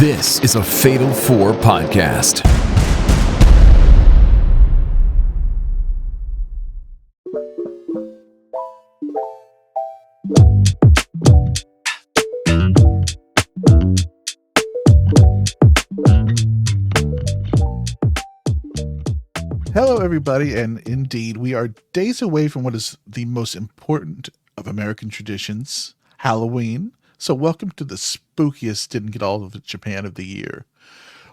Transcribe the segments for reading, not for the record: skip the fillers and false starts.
This is a Fatal 4 podcast. Hello, everybody, and indeed, we are days away from what is the most important of American traditions, Halloween. So welcome to the spookiest Didn't Get All of It Japan of the year.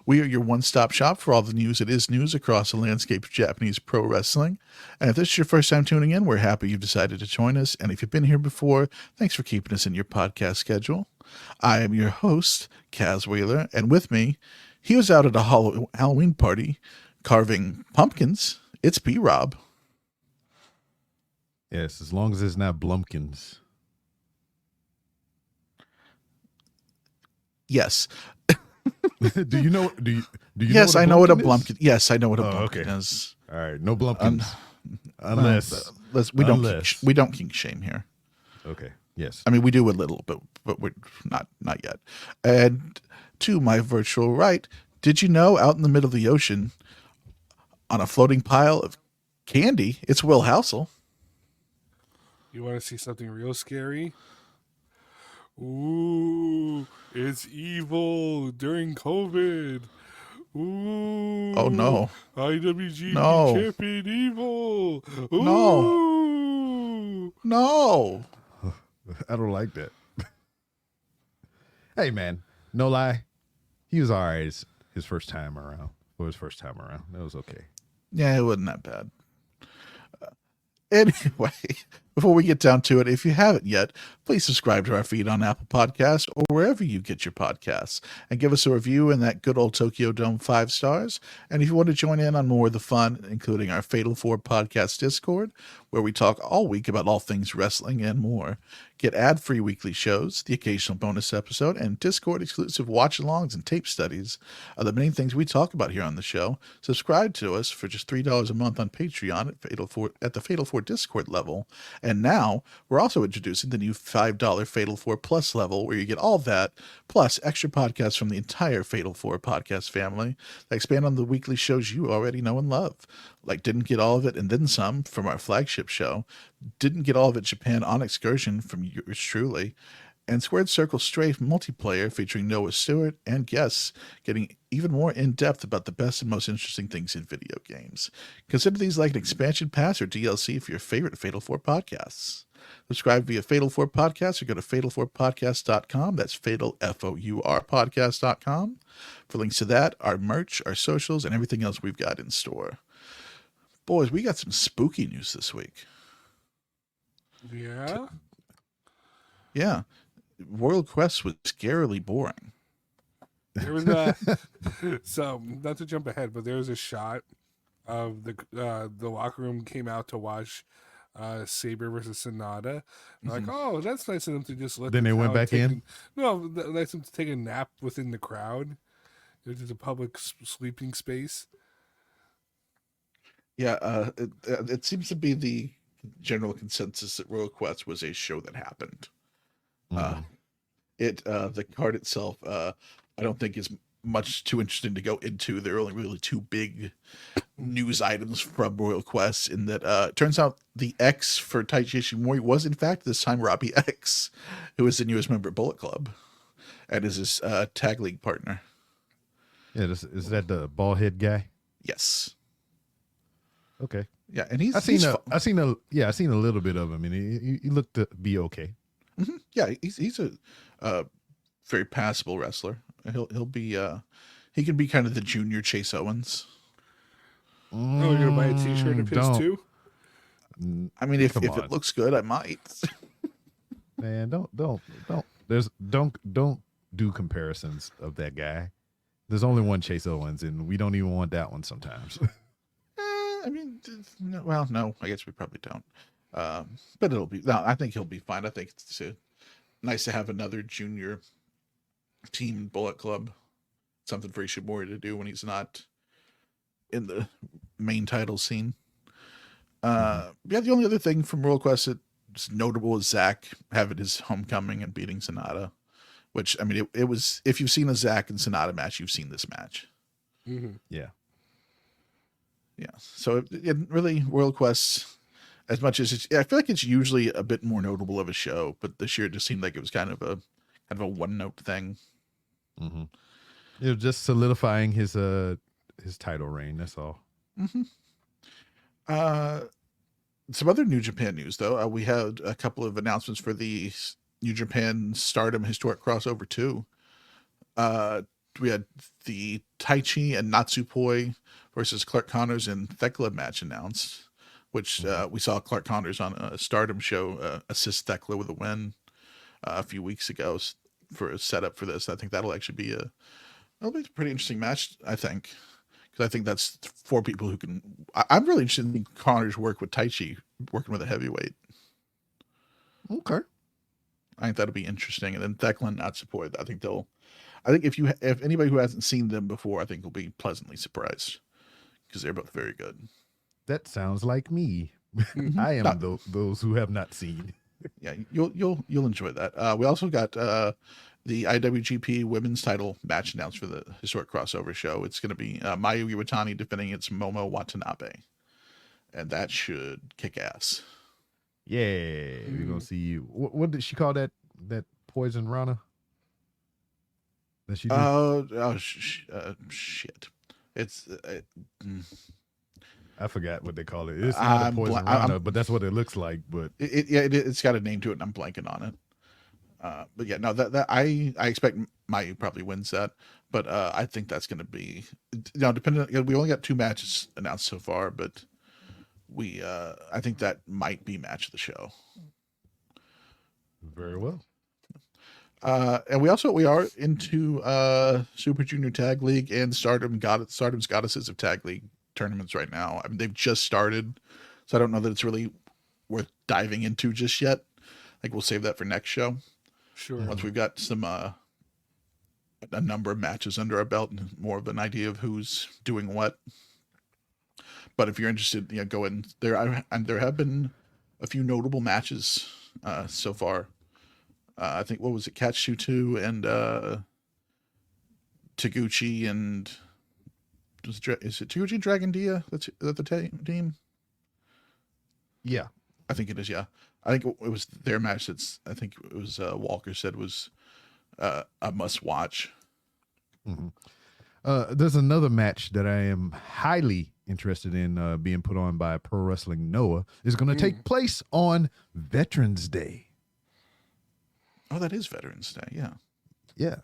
We are your one-stop shop for all the news that is news across the landscape of Japanese pro wrestling. And if this is your first time tuning in, we're happy you've decided to join us. And if you've been here before, thanks for keeping us in your podcast schedule. I am your host, Kaz Wheeler, and with me, he was out at a Halloween party carving pumpkins. It's B-Rob. Yes, as long as it's not Blumpkins. Yes. Do you know? Do you? Yes, know I know what a Blumpkin is? Blumpkin. Yes, I know what a Oh, Blumpkin okay. is. All right, no Blumpkins, unless we don't kink shame here. Okay. Yes. I mean, we do a little, but we're not yet. And to my virtual right, did you know out in the middle of the ocean, on a floating pile of candy, it's Will Housel. You want to see something real scary? Ooh, it's evil during COVID. Ooh. Oh, no. IWGP No. champion evil. Ooh. No. I don't like that. Hey, man, no lie, he was all right his first time around. For his first time around, that was okay. Yeah, it wasn't that bad. Anyway, before we get down to it, if you haven't yet, please subscribe to our feed on Apple Podcasts or wherever you get your podcasts and give us a review in that good old Tokyo Dome 5 stars. And if you want to join in on more of the fun, including our Fatal 4 podcast Discord, where we talk all week about all things wrestling and more, get ad-free weekly shows, the occasional bonus episode, and Discord-exclusive watch-alongs and tape studies are the main things we talk about here on the show. Subscribe to us for just $3 a month on Patreon at the Fatal 4 Discord level. And now, we're also introducing the new $5 Fatal 4 Plus level, where you get all that, plus extra podcasts from the entire Fatal 4 podcast family that expand on the weekly shows you already know and love. Like Didn't Get All of It and Then Some from our flagship show, Didn't Get All of It Japan on Excursion from yours truly, and Squared Circle Strafe multiplayer featuring Noah Stewart and guests getting even more in-depth about the best and most interesting things in video games. Consider these like an expansion pass or DLC for your favorite Fatal 4 podcasts. Subscribe via Fatal 4 Podcast or go to fatal4podcast.com. That's fatal, F-O-U-R, podcast.com for links to that, our merch, our socials, and everything else we've got in store. Boys, we got some spooky news this week. Yeah? Yeah. Royal Quest was scarily boring. There was so not to jump ahead, but there was a shot of the locker room came out to watch Saber versus Sonata. Like, oh, that's nice of them to just let. Then they went back in. No, nice of them to take a nap within the crowd. It was just a public sleeping space. Yeah, it seems to be the general consensus that Royal Quest was a show that happened. The card itself, I don't think is much too interesting to go into. There are only really two big news items from Royal Quest in that it turns out the X for Taichi Ishimori was in fact this time Robbie X, who is the newest member of Bullet Club and is his tag league partner. Yeah, is that the bald head guy? Yes. Okay. Yeah, and I seen a little bit of him, and he looked to be okay. Mm-hmm. Yeah, he's a very passable wrestler. He'll be he can be kind of the junior Chase Owens. Oh, you're gonna buy a T-shirt of his too? I mean, if it looks good, I might. Man, don't do comparisons of that guy. There's only one Chase Owens, and we don't even want that one sometimes. I mean, no, I guess we probably don't. But I think he'll be fine. I think it's nice to have another junior team in Bullet Club. Something for Ishimori to do when he's not in the main title scene. Yeah, the only other thing from Royal Quest that's notable is Zach having his homecoming and beating Sonata. which, I mean, it was, if you've seen a Zack and Sonata match, you've seen this match. Mm-hmm. Yeah. Yeah. So it really, Royal Quest, as much as I feel like it's usually a bit more notable of a show, but this year it just seemed like it was kind of a one note thing. Mm-hmm. It was just solidifying his title reign. That's all. Mm-hmm. Some other New Japan news, though. We had a couple of announcements for the New Japan Stardom Historic Crossover 2. We had the Taichi and Natsupoi versus Clark Connors and Thekla match announced, which we saw Clark Connors on a Stardom show assist Thekla with a win a few weeks ago for a setup for this. I think that'll actually be a pretty interesting match, I think. Because I think that's 4 people who can. I'm really interested in Connors' work with Taichi, working with a heavyweight. Okay. I think that'll be interesting. And then Thekla and Natsupoi, I think if anybody who hasn't seen them before, I think will be pleasantly surprised because they're both very good. That sounds like me. Mm-hmm. I am those who have not seen. Yeah, you'll enjoy that. We also got the IWGP Women's Title match announced for the Historic Crossover show. It's going to be Mayu Iwatani defending its Momo Watanabe, and that should kick ass. Yeah, we're gonna see you. What did she call that poison Rana? That she did? Shit. It's I forgot what they call it. It's not a poison Rana, but that's what it looks like. But it's got a name to it, and I'm blanking on it. But yeah, no, that I expect Mayu probably wins that, but I think that's going to be, depending. We only got 2 matches announced so far, but I think that might be match of the show. Very well. And we are into Super Junior Tag League and Stardom's Goddesses of Tag League tournaments right now. I mean, they've just started, so I don't know that it's really worth diving into just yet. I think we'll save that for next show. Sure. Once we've got some a number of matches under our belt and more of an idea of who's doing what. But if you're interested, go in there. There have been a few notable matches so far. I think, what was it, Katsutu and Taguchi and is it Taguchi and Dragon Dia? That's the team. Yeah, I think it is. Yeah, I think it was their match. I think it was Walker said was a must watch. Mm-hmm. There's another match that I am highly interested in being put on by Pro Wrestling Noah. Is going to take place on Veterans Day. Oh, that is Veterans Day. Yeah. Yeah.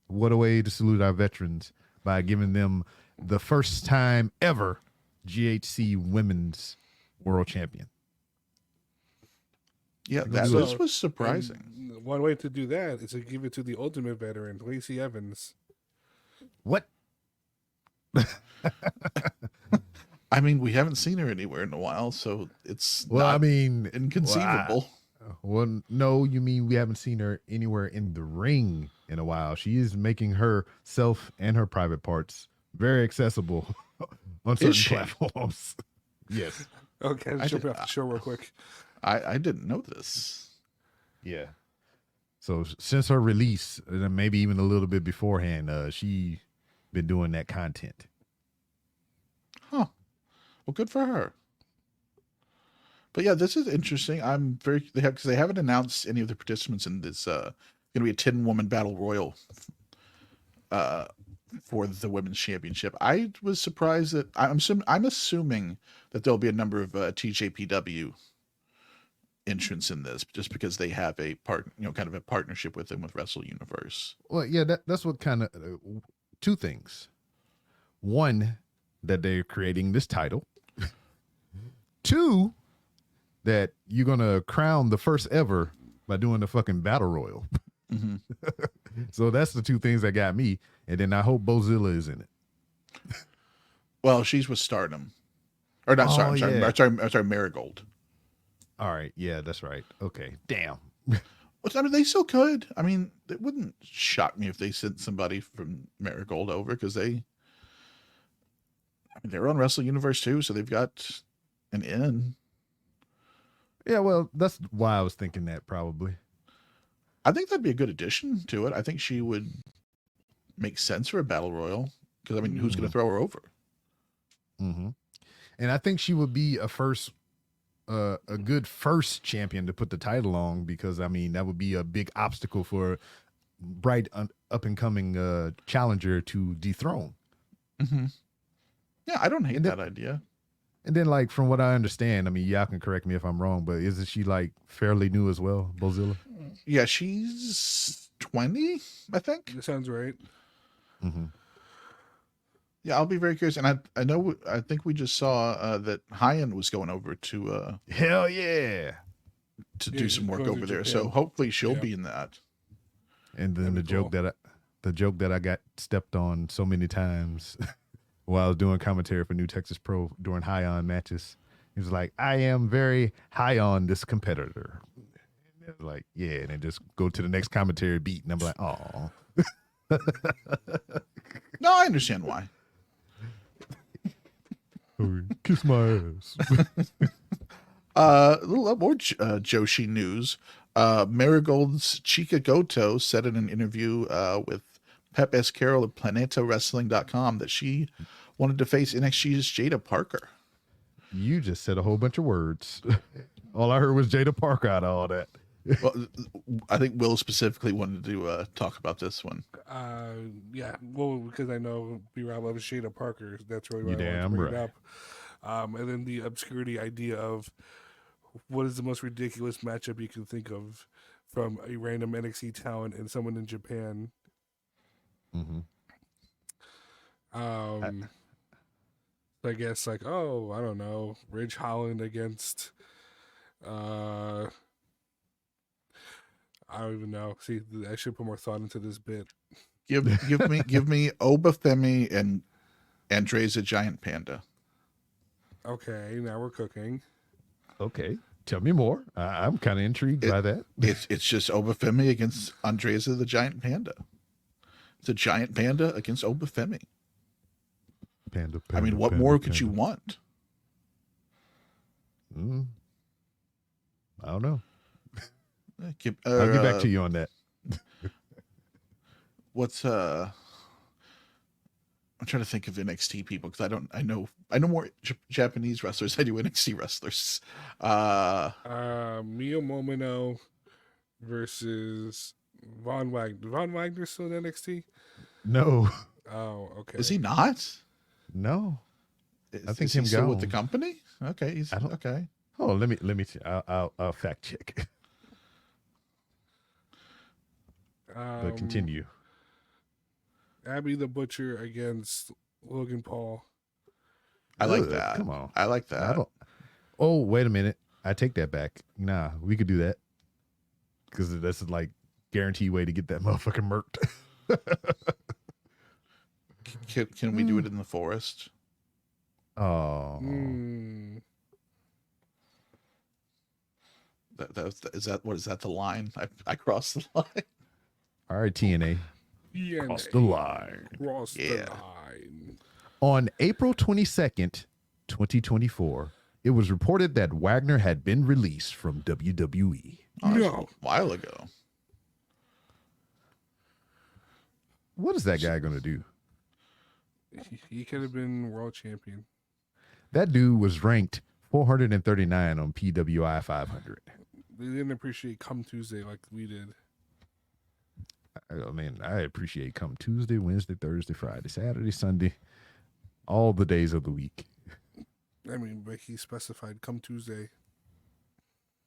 What a way to salute our veterans by giving them the first time ever GHC Women's World Champion. Yeah, this was surprising. One way to do that is to give it to the ultimate veteran, Lacey Evans. What? I mean, we haven't seen her anywhere in a while, so it's inconceivable. Wow. Well, no, you mean we haven't seen her anywhere in the ring in a while. She is making herself and her private parts very accessible on certain platforms. Yes. Okay, let's jump off the show real quick. I didn't know this. Yeah. So since her release, and maybe even a little bit beforehand, she been doing that content. Huh. Well, good for her. But yeah, this is interesting. Because they haven't announced any of the participants in this. Going to be a 10-woman battle royal for the women's championship. I was surprised that I'm assuming that there'll be a number of TJPW entrants in this, just because they have a kind of a partnership with them with Wrestle Universe. Well, yeah, that's what kind of 2 things. One, that they're creating this title. 2, that you're gonna crown the first ever by doing the fucking battle royal. Mm-hmm. So that's the 2 things that got me. And then I hope Bozilla is in it. Well, she's with Stardom, or not? Oh, I'm sorry, Marigold. All right, yeah, that's right. Okay, damn. I mean, they still could. I mean, it wouldn't shock me if they sent somebody from Marigold over, because they're on Wrestle Universe too, so they've got an in. Yeah, well, that's why I was thinking that probably. I think that'd be a good addition to it. I think she would make sense for a battle royal because I mean, who's going to throw her over? Mm-hmm. And I think she would be a good first champion to put the title on, because I mean that would be a big obstacle for bright up and coming challenger to dethrone. Mm-hmm. Yeah, I don't hate that idea. And then, like, from what I understand, I mean, y'all can correct me if I'm wrong, but isn't she like fairly new as well, Bozilla? Yeah, she's 20, I think. That sounds right. Mm-hmm. Yeah, I'll be very curious. And I think we just saw that Hyan was going over to Hell yeah. do some work going to over there. Japan. So hopefully she'll be in that. And then That'd be the joke that I got stepped on so many times while I was doing commentary for New Texas Pro during high on matches. He was like, I am very high on this competitor. And it was like, yeah, and then just go to the next commentary beat, and I'm like, oh. No, I understand why. Kiss my ass. A little more Joshi news. Marigold's Chica Goto said in an interview with Pep S. Carroll at PlanetaWrestling.com that she wanted to face NXT's Jada Parker. You just said a whole bunch of words. All I heard was Jada Parker out of all that. Well, I think Will specifically wanted to talk about this one. Yeah, well, because I know B-Rob loves Shada Parker. That's really why You I wanted to damn bring it right. up. And then the obscurity idea of what is the most ridiculous matchup you can think of from a random NXT talent and someone in Japan. Mm-hmm. I guess like, oh, I don't know, Ridge Holland against I don't even know. See, I should put more thought into this bit. Give me Obafemi and Andre's a Giant Panda. Okay, now we're cooking. Okay. Tell me more. I'm kind of intrigued by that. It's just Obafemi against Andreza the Giant Panda. It's a giant panda against Obafemi. Panda, I mean, what more could you want? I don't know. I'll I'll get back to you on that. What's I'm trying to think of NXT people because I know more Japanese wrestlers than I do NXT wrestlers. Mio Momino versus Von Wagner. Von Wagner's still in NXT? No. Oh, okay. Is he not? No. I think is he him still gone. with the company? Okay, he's okay. Oh, let me. I'll fact check. But continue. Abby the Butcher against Logan Paul. I like Ugh, that. come on. I like I that. don't. Oh, wait a minute. I take that back. Nah, we could do that because that's like guaranteed way to get that motherfucking murked. Can we do it in the forest? Oh, Is that the line? I crossed the line. all right, TNA. Yeah, Cross the line. Cross the Yeah. line. On April 22nd, 2024, it was reported that Wagner had been released from WWE. Oh, that's No. a while ago. What is that guy going to do? He could have been world champion. That dude was ranked 439 on PWI 500. They didn't appreciate Come Tuesday like we did. I mean, I appreciate come Tuesday, Wednesday, Thursday, Friday, Saturday, Sunday, all the days of the week. I mean, but he specified Come Tuesday.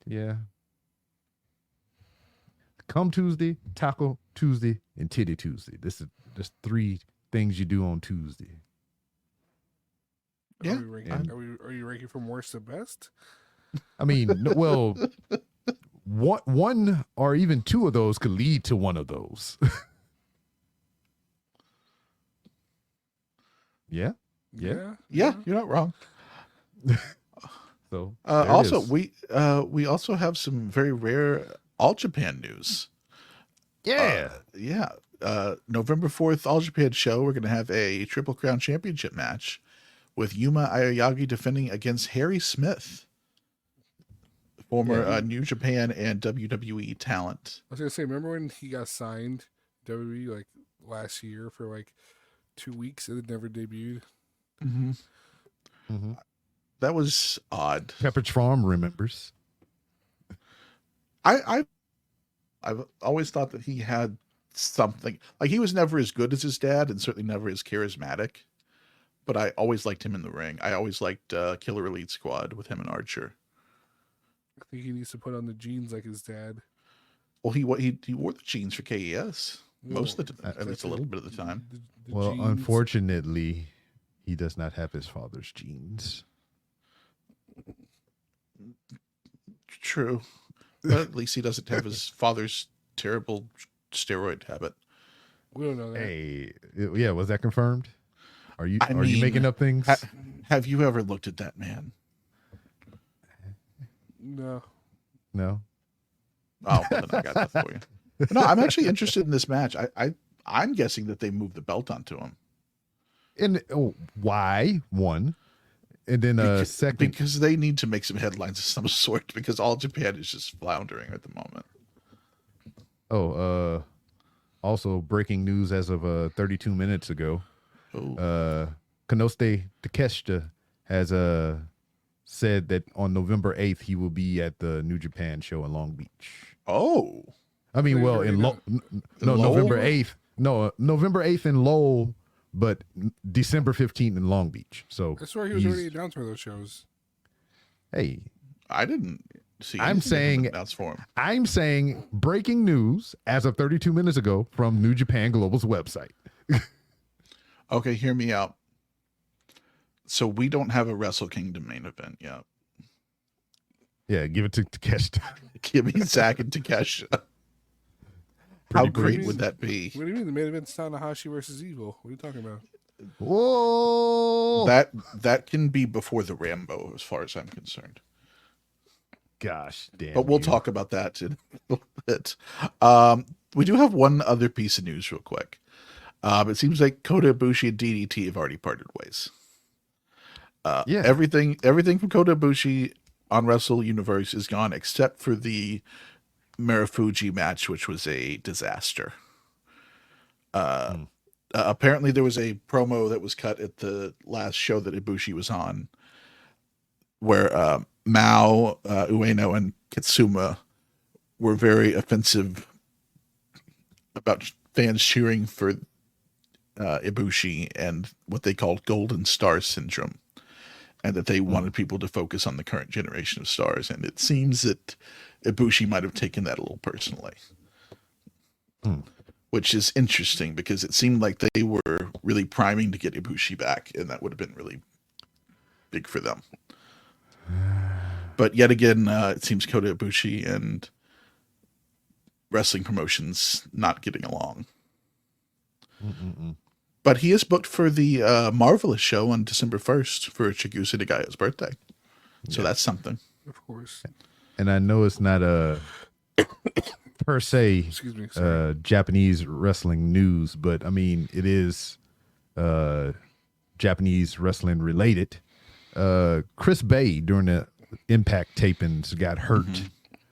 Yeah. Come Tuesday, Taco Tuesday, and Titty Tuesday. This is just 3 things you do on Tuesday. Yeah. Are you ranking from worst to best? I mean, well, one or even 2 of those could lead to one of those. Yeah. Yeah, you're not wrong. So also, we also have some very rare All Japan news. yeah. November 4th, All Japan show. We're going to have a Triple Crown Championship match with Yuma Aoyagi defending against Harry Smith former Yeah. New Japan and WWE talent. I was gonna say, remember when he got signed WWE like last year for like 2 weeks and it never debuted? Mm-hmm. Mm-hmm. That was odd. Pepperidge Farm remembers. I've always thought that he had something. Like, he was never as good as his dad, and certainly never as charismatic. But I always liked him in the ring. I always liked Killer Elite Squad with him and Archer. I think he needs to put on the jeans like his dad. Well, he wore the jeans for KES most of the time, at least a little bit of the time. The Well, jeans. unfortunately, he does not have his father's genes. True, but at least he doesn't have his father's terrible steroid habit. We don't know that. Hey, yeah, was that confirmed? Are you I are you mean, making up things? Have you ever looked at that man? No. No. Oh, well, then I got that for you. No, I'm actually interested in this match. I'm guessing that they moved the belt onto him. And why? One. And then second. Because they need to make some headlines of some sort, because all Japan is just floundering at the moment. Also breaking news as of 32 minutes ago. Oh. Konosuke Takeshita has said that on November 8th he will be at the New Japan show in Long Beach. Oh. I mean, well, In November Lowell? 8th. No, November 8th in Lowell, but December 15th in Long Beach. So I swear he was already announced for those shows. Hey, I didn't see. I'm saying announced for him. I'm saying breaking news as of 32 minutes ago from New Japan Global's website. Okay, hear me out. So we don't have a Wrestle Kingdom main event yet. Yeah, give it to Takeshita. Give me Zack and Takeshita. How great brief. would that be? What do you mean the main event's Tanahashi versus Evil? What are you talking about? Whoa! That can be before the Rambo, as far as I'm concerned. Gosh damn. But we'll you. talk about that in a little bit. We do have one other piece of news real quick. It seems like Kota Ibushi and DDT have already parted ways. Yeah. Everything from Kota Ibushi on Wrestle Universe is gone, except for the Marufuji match, which was a disaster. Apparently there was a promo that was cut at the last show that Ibushi was on, where Mao, Ueno, and Kitsuma were very offensive about fans cheering for Ibushi and what they called Golden Star Syndrome, and that they wanted people to focus on the current generation of stars. And it seems that Ibushi might have taken that a little personally, which is interesting because it seemed like they were really priming to get Ibushi back, and that would have been really big for them. But yet again, it seems Kota Ibushi and wrestling promotions not getting along. But he is booked for the Marvelous show on December 1st for Chigusa Nagaya's birthday. So that's something. Of course. And I know it's not a per se Excuse me. Sorry. Japanese wrestling news, but I mean it is Japanese wrestling related. Chris Bay during the Impact tapings got hurt.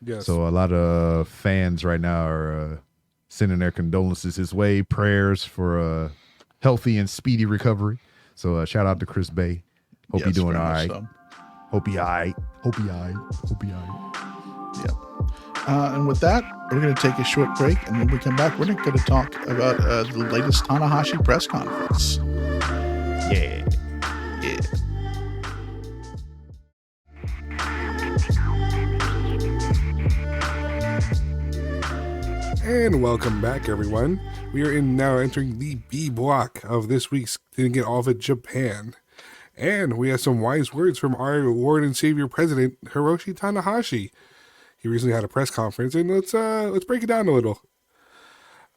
Yes. So a lot of fans right now are sending their condolences his way, prayers for a healthy and speedy recovery. So shout out to Chris Bay. Hope you're doing all very right. much so. Hope he all right. Hope he all right. Hope he all right. Yeah. And with that, we're going to take a short break. And when we come back, we're going to talk about the latest Tanahashi press conference. Yeah. Yeah. And welcome back, everyone. We are now entering the B block of this week's Didn't Get All of It Japan. And we have some wise words from our Lord and Savior President, Hiroshi Tanahashi. He recently had a press conference, and let's break it down a little.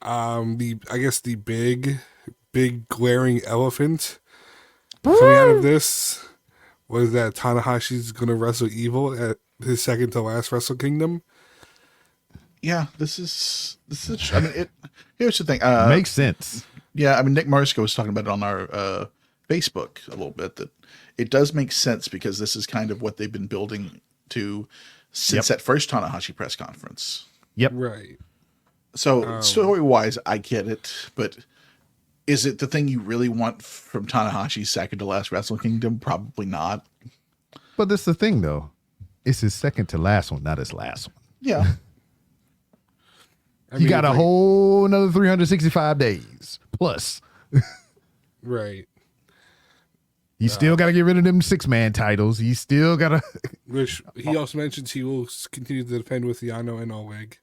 The big glaring elephant coming out of this was that Tanahashi's gonna wrestle Evil at his second to last Wrestle Kingdom. Yeah, this is. I mean, here's the thing. Makes sense. Yeah, I mean, Nick Marsko was talking about it on our Facebook a little bit, that it does make sense because this is kind of what they've been building to since that first Tanahashi press conference. Right. So story-wise, I get it, but is it the thing you really want from Tanahashi's second to last Wrestle Kingdom? Probably not. But this is the thing, though. It's his second to last one, not his last one. Yeah. You got a whole another 365 days plus. Right. You still got to get rid of them 6-man titles. You still got to. Which he also mentions he will continue to defend with Yano and Oleg.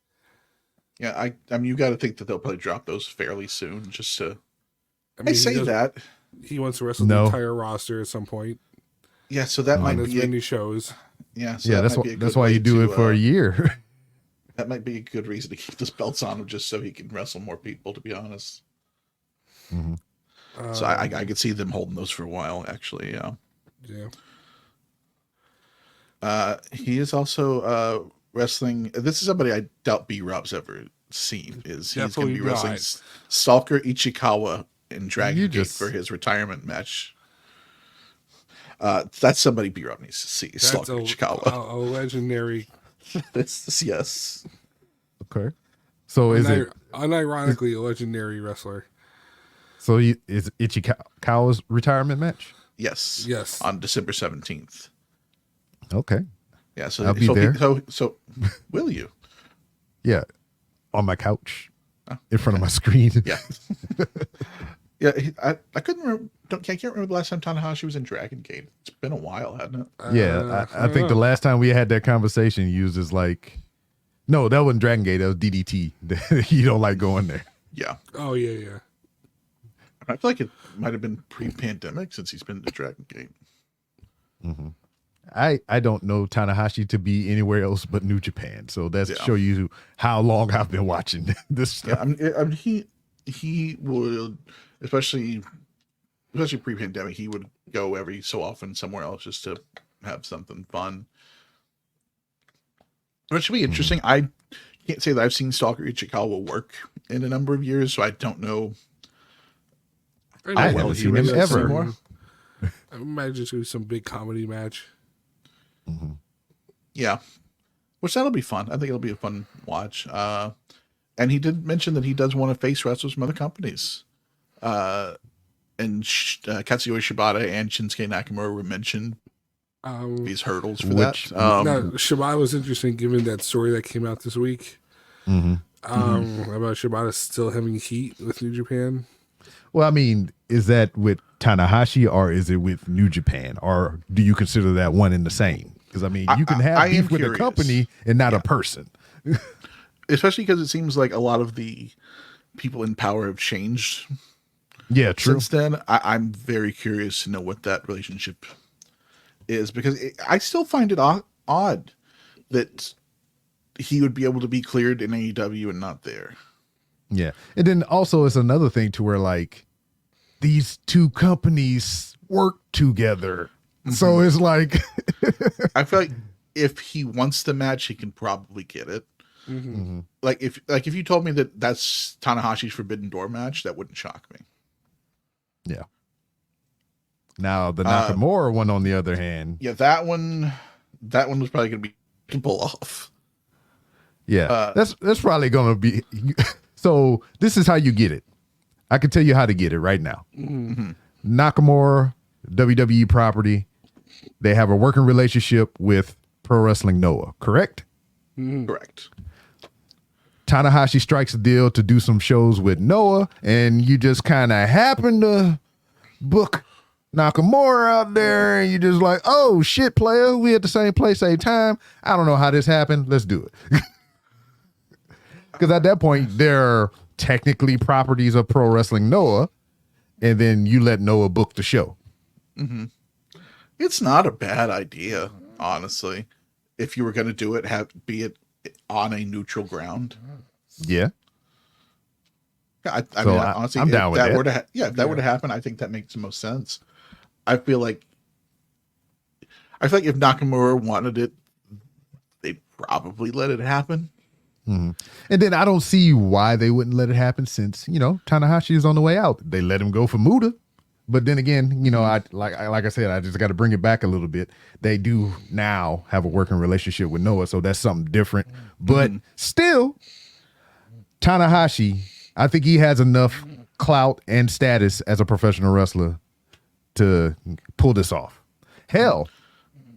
Yeah, I mean, you got to think that they'll probably drop those fairly soon. Just to, I mean, that he wants to wrestle the entire roster at some point. Yeah, so that might be many shows. Yeah, so that's why you do it for a year. That might be a good reason to keep those belts on him, just so he can wrestle more people. To be honest, so I could see them holding those for a while. Actually, he is also wrestling. This is somebody I doubt B-Rob's ever seen. He's going to be wrestling Stalker Ichikawa in Dragon Gate for his retirement match. That's somebody B-Rob needs to see. Stalker Ichikawa, a legendary. Yes. Okay. So is it unironically a legendary wrestler? So is Ichikawa's retirement match? Yes. Yes. On December 17th. Okay. Yeah. So I'll be there. So will you? Yeah. On my couch, in front of my screen. Yeah. Yeah. I couldn't remember. I can't remember the last time Tanahashi was in Dragon Gate. It's been a while, hasn't it? Yeah. I think the last time we had that conversation, you was just like, no, that wasn't Dragon Gate. That was DDT. You don't like going there. Yeah. Oh yeah. I feel like it might have been pre-pandemic since he's been to Dragon Gate. Mm-hmm. I don't know Tanahashi to be anywhere else but New Japan, so that's show you how long I've been watching this stuff. Yeah, I mean he would, especially pre-pandemic, he would go every so often somewhere else just to have something fun. Which should be interesting. I can't say that I've seen Stalker Ichikawa work in a number of years, so I don't know. I haven't seen him ever. Anymore. I imagine it's going to be some big comedy match. Mm-hmm. Yeah, which that'll be fun. I think it'll be a fun watch. And he did mention that he does want to face wrestlers from other companies. And Katsuyori Shibata and Shinsuke Nakamura were mentioned. These hurdles for that. Shibata was interesting given that story that came out this week. About Shibata still having heat with New Japan. Well, I mean, is that with Tanahashi or is it with New Japan? Or do you consider that one and the same? Because, I mean, you can have beef with a company and not a person. Especially because it seems like a lot of the people in power have changed. Yeah, true. Since then, I'm very curious to know what that relationship is, because I still find it odd that he would be able to be cleared in AEW and not there. Yeah. And then also it's another thing to where like these two companies work together. Mm-hmm. So it's like I feel like if he wants the match, he can probably get it. Mm-hmm. Like if you told me that that's Tanahashi's Forbidden Door match, that wouldn't shock me. Yeah. Now the Nakamura one, on the other hand, that one was probably going to be pull off. Yeah, that's probably going to be. So this is how you get it. I can tell you how to get it right now. Mm-hmm. Nakamura, WWE property. They have a working relationship with Pro Wrestling Noah, correct? Mm-hmm. Correct. Tanahashi strikes a deal to do some shows with Noah, and you just kind of happen to book Nakamura out there, and you just like, oh shit, player, we at the same place, same time. I don't know how this happened. Let's do it. Because at that point, they're technically properties of Pro Wrestling Noah, and then you let Noah book the show. Mm-hmm. It's not a bad idea, honestly. If you were going to do it, be it on a neutral ground. Yeah. I mean, honestly, I'm down with that. If that were to happen, I think that makes the most sense. I feel like if Nakamura wanted it, they'd probably let it happen. Mm-hmm. And then I don't see why they wouldn't let it happen, since, Tanahashi is on the way out. They let him go for Muda. But then again, you know, like I said, I just got to bring it back a little bit. They do now have a working relationship with Noah, so that's something different. But still, Tanahashi, I think he has enough clout and status as a professional wrestler to pull this off. Hell,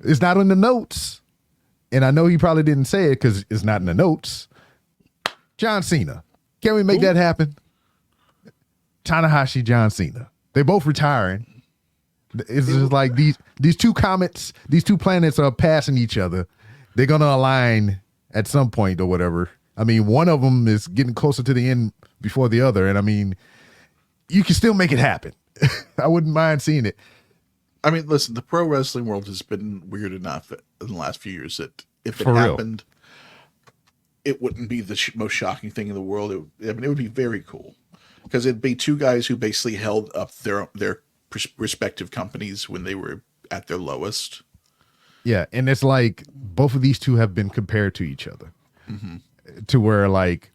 it's not in the notes. And I know he probably didn't say it because it's not in the notes. John Cena. Can we make that happen? Tanahashi, John Cena. They're both retiring. It's just like these two comets, these two planets are passing each other. They're going to align at some point or whatever. I mean, one of them is getting closer to the end before the other. And I mean, you can still make it happen. I wouldn't mind seeing it. I mean, listen, the pro wrestling world has been weird enough in the last few years that if it For real. happened, it wouldn't be the most shocking thing in the world. It would be very cool because it'd be two guys who basically held up their respective companies when they were at their lowest. Yeah, and it's like both of these two have been compared to each other to where, like,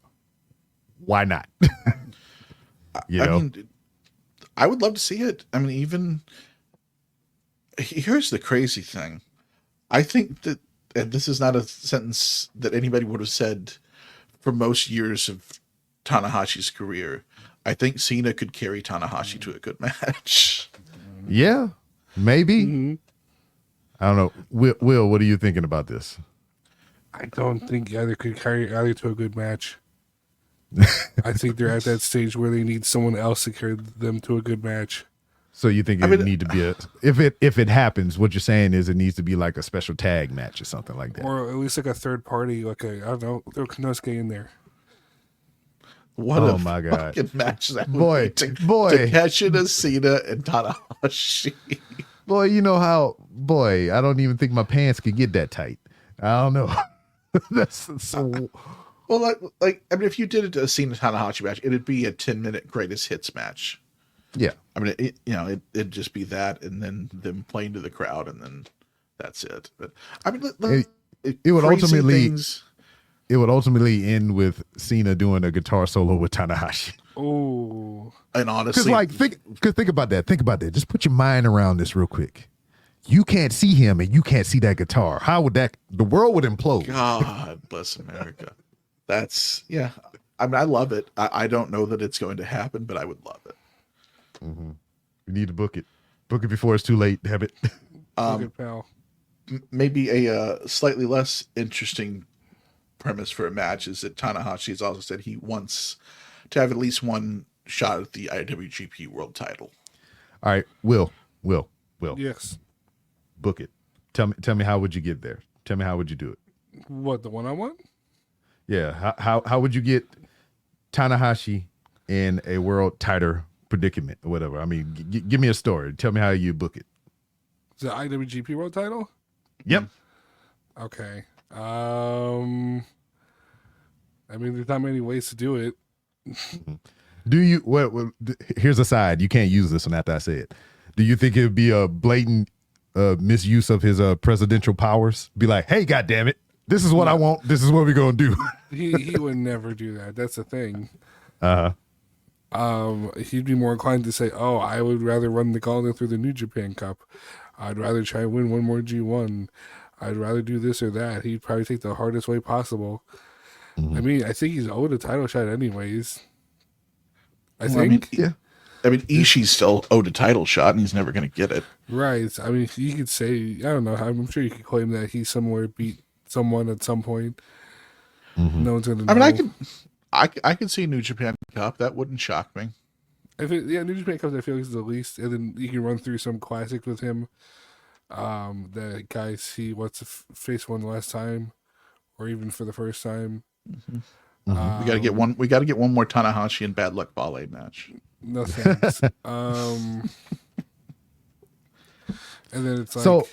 why not? You know? I mean, I would love to see it. I mean, even here's the crazy thing. I think that, and this is not a sentence that anybody would have said for most years of Tanahashi's career, I think Cena could carry Tanahashi to a good match. Yeah, maybe. I don't know. Will, what are you thinking about this? I don't think either could carry either to a good match. I think they're at that stage where they need someone else to carry them to a good match. So you think it would need to be if it happens, what you're saying is it needs to be like a special tag match or something like that. Or at least like a third party, like I don't know, throw Konosuke in there. What Oh a my God. fucking match that would Boy, be to boy. Takeshita, Cena, and Tanahashi. Boy, you know how, boy, I don't even think my pants could get that tight. I don't know. That's so. Well, like I mean, if you did a Cena Tanahashi match, it'd be a 10-minute greatest hits match. Yeah. I mean, it'd just be that, and then them playing to the crowd, and then that's it. But I mean, It would ultimately things. It would ultimately end with Cena doing a guitar solo with Tanahashi. Oh, And honestly, Think about that. Think about that. Just put your mind around this real quick. You can't see him and you can't see that guitar. How would the world would implode? God bless America. That's, yeah. I mean, I love it. I don't know that it's going to happen, but I would love it. We need to book it. Book it before it's too late. Have it. good pal. Maybe a slightly less interesting premise for a match is that Tanahashi has also said he wants to have at least one shot at the IWGP World Title. All right, Will. Yes. Book it. Tell me how would you get there? Tell me how would you do it? What, the one-on-one? Yeah. How would you get Tanahashi in a world title predicament or whatever? I mean, give me a story. Tell me how you book it. The IWGP World Title? Yep. Okay. I mean, there's not many ways to do it. Do you? Well, here's a side. You can't use this one after I say it. Do you think it would be a blatant misuse of his presidential powers? Be like, hey, goddamn it, this is what I want. This is what we're gonna do. He would never do that. That's the thing. Uh-huh. He'd be more inclined to say, "Oh, I would rather run the gauntlet through the New Japan Cup. I'd rather try and win one more G1. I'd rather do this or that." He'd probably take the hardest way possible. I mean, I think he's owed a title shot anyways. I think. I mean, Ishii's still owed a title shot, and he's never going to get it. Right. I mean, you could say, I don't know. I'm sure you could claim that he somewhere beat someone at some point. No one's going to know. I mean, I could see New Japan Cup. That wouldn't shock me. New Japan Cup, I feel like is the least, and then you can run through some classics with him. The guys he wants to face one last time, or even for the first time. We got to get one. We got to get one more Tanahashi and Bad Luck Ballet match. No thanks. And then it's like,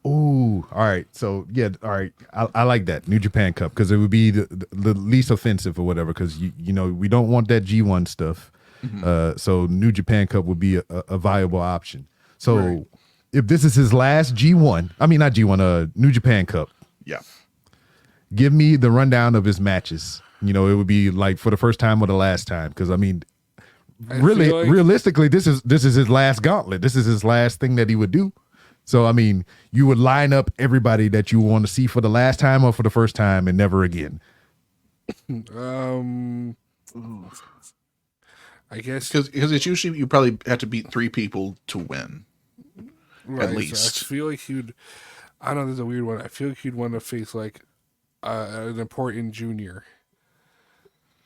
ooh, all right. So yeah, all right. I like that New Japan Cup because it would be the least offensive or whatever. Because you know we don't want that G1 stuff. So New Japan Cup would be a viable option. So if this is his last G1, I mean not G1, New Japan Cup. Yeah. Give me the rundown of his matches. You know, it would be like for the first time or the last time. Because I mean, really, feel like- realistically, this is his last gauntlet. This is his last thing that he would do. So, I mean, you would line up everybody that you want to see for the last time or for the first time and never again. I guess Because it's usually you probably have to beat 3 people to win. right, least. So I feel like he'd. I don't know. This is a weird one. I feel like he'd want to face like an important junior.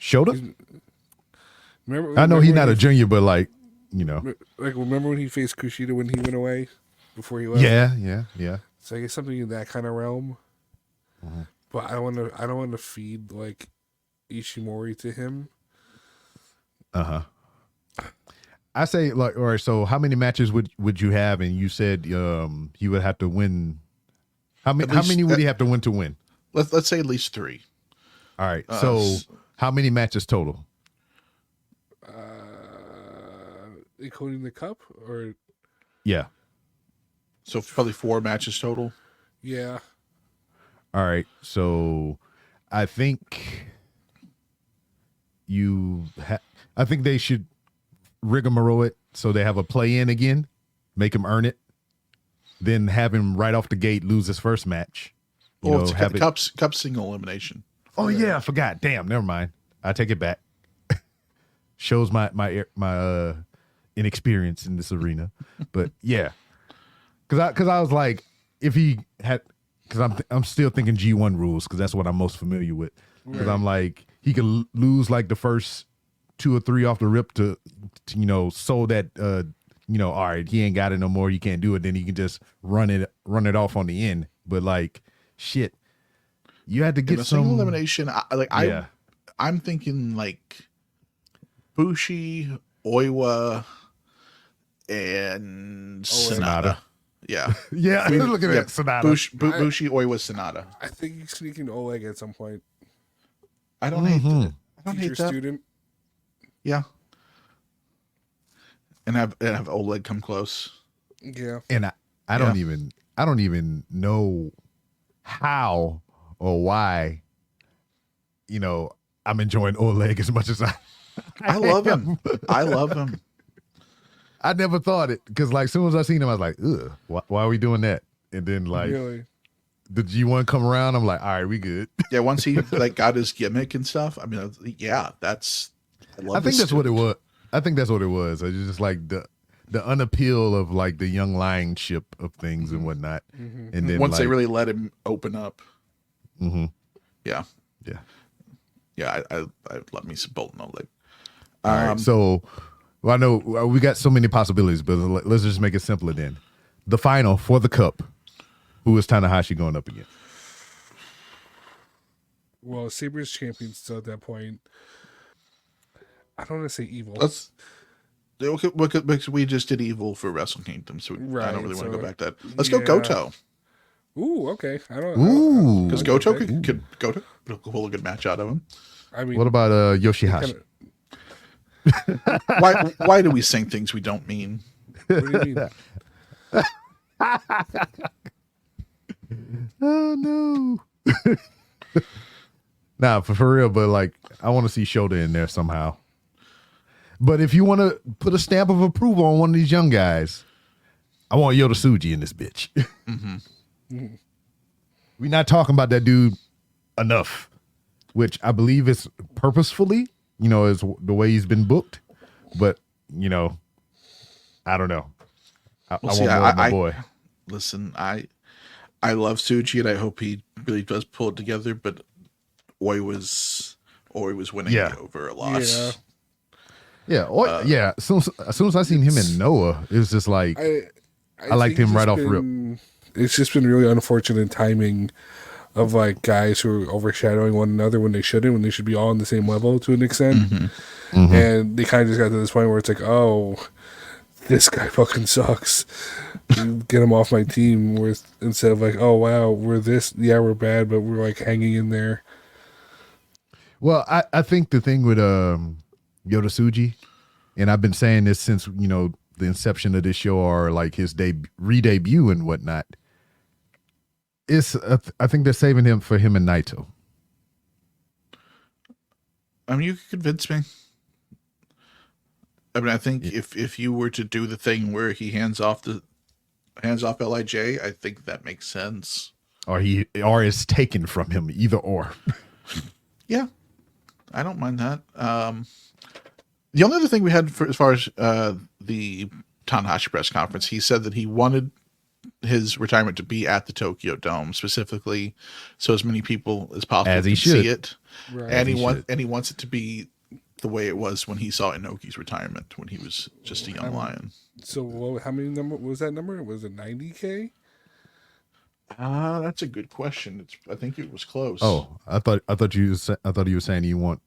Shota? Remember? I know he's when not he- a junior, but like, you know. Like remember when he faced Kushida when he went away before he left? Yeah. So I guess something in that kind of realm. Mm-hmm. But I don't want to feed like Ishimori to him. I say like, all right, so how many matches would you have? And you said he would have to win. How many would he have to win to win? Let's say at least 3. All right. So s- how many matches total? Including the cup or Yeah. So probably 4 matches total. yeah. All right. So I think I think they should rigmarole it so they have a play in again, make him earn it, then have him right off the gate lose his first match. Well, it's cup single elimination. Oh yeah, I forgot. Damn, never mind. I take it back. Shows my inexperience in this arena, but yeah, because I was like, if he had, because I'm still thinking G1 rules because that's what I'm most familiar with. Because I'm like, he could lose like the first 2 or 3 off the rip to so that all right, he ain't got it no more. He can't do it. Then he can just run it off on the end. But like, shit, you had to get In a some single elimination. Yeah. I'm thinking like Bushi, Oiwa, and Sonata. Yeah. Yeah, look at Yeah, that Sonata. Bushi, Oiwa, Sonata. I think he's sneaking Oleg at some point. I don't hate that. I don't Teacher hate that. student. Yeah. And have Oleg come close. Yeah. And I don't even know how or why, I'm enjoying Oleg as much as I love him. I love him. I never thought it because like as soon as I seen him, I was like, ugh, why are we doing that? And then like Really. the G1 come around, I'm like, all right, we good. Yeah, once he like got his gimmick and stuff. I mean, yeah, I think that's what it was. I think that's what it was. It's just like the unappeal of like the young lion ship of things and whatnot. And then Once they like, really let him open up. Mhm. Yeah. yeah. Yeah, I let me some Bolton Oleg. All right. So I know we got so many possibilities, but let's just make it simpler then. The final for the cup. Who is Tanahashi going up against? Well, Saber's champion still at that point. I don't want to say evil. Because we just did Evil for Wrestle Kingdom, so I Right, don't really want to so, go back to that. Let's go yeah. Goto. Ooh, okay. I don't. Ooh. Because Goto could pull a good match out of him. I mean, What about Yoshihashi? Why do we sing things we don't mean? What do you mean? Oh no. Nah, for real, but like I want to see Shota in there somehow. But if you want to put a stamp of approval on one of these young guys, I want Yota Tsuji in this bitch. We're not talking about that dude enough, which I believe is purposefully, is the way he's been booked. But, I don't know. I want more of my boy. Listen, I love Tsuji and I hope he really does pull it together, but Oi was winning over a loss. Yeah. Yeah. As soon as I seen him in Noah, it was just like I liked think him right it's off rip. It's just been really unfortunate timing of like guys who are overshadowing one another when they shouldn't, when they should be all on the same level to an extent. And they kind of just got to this point where it's like, oh, this guy fucking sucks. Get him off my team. Instead of like, oh wow, we're we're bad, but we're like hanging in there. Well, I think the thing with Yota Tsuji, and I've been saying this since the inception of this show or like his re-debut and whatnot, is I think they're saving him for him and Naito. I mean, you can convince me. I mean, I think if you were to do the thing where he hands off Lij, I think that makes sense. Or is taken from him, either or. Yeah, I don't mind that. The only other thing we had as far as the Tanahashi press conference, he said that he wanted his retirement to be at the Tokyo Dome, specifically so as many people as possible can see it. Right. And he wants it to be the way it was when he saw Inoki's retirement when he was just a young lion. So how many number was that number? Was it 90K? That's a good question. I think it was close. Oh, I thought you were saying you want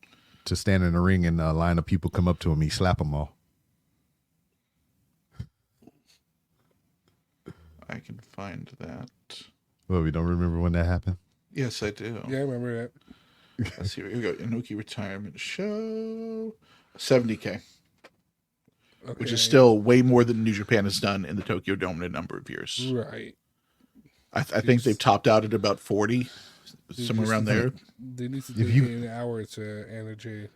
to stand in the ring and a line of people come up to him, he slap them all. I can find that. Well, we don't remember when that happened. Yes, I do. Yeah, I remember that. Let's see. Here we go. Inoki retirement show. 70K. Okay. Which is still way more than New Japan has done in the Tokyo Dome in a number of years. Right. I think they've topped out at about 40, somewhere around there. They need to dedicate an hour to Anna Jay.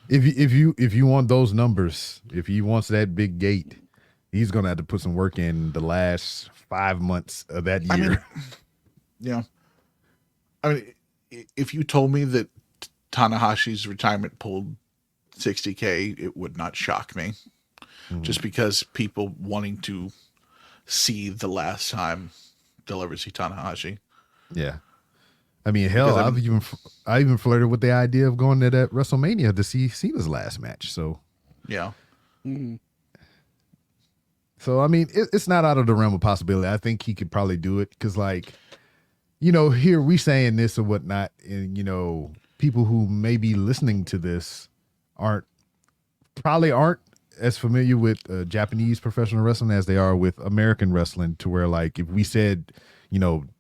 If you want those numbers, if he wants that big gate, he's gonna have to put some work in the last 5 months of that year. I mean, if you told me that Tanahashi's retirement pulled 60K, it would not shock me. Just because people wanting to see the last time they'll ever see Tanahashi. Yeah. I mean, hell, I even flirted with the idea of going to that WrestleMania to see Cena's last match. So, yeah. Mm-hmm. So, I mean, it's not out of the realm of possibility. I think he could probably do it because, like, here we saying this or whatnot, and, people who may be listening to this aren't as familiar with Japanese professional wrestling as they are with American wrestling, to where, like, if we said,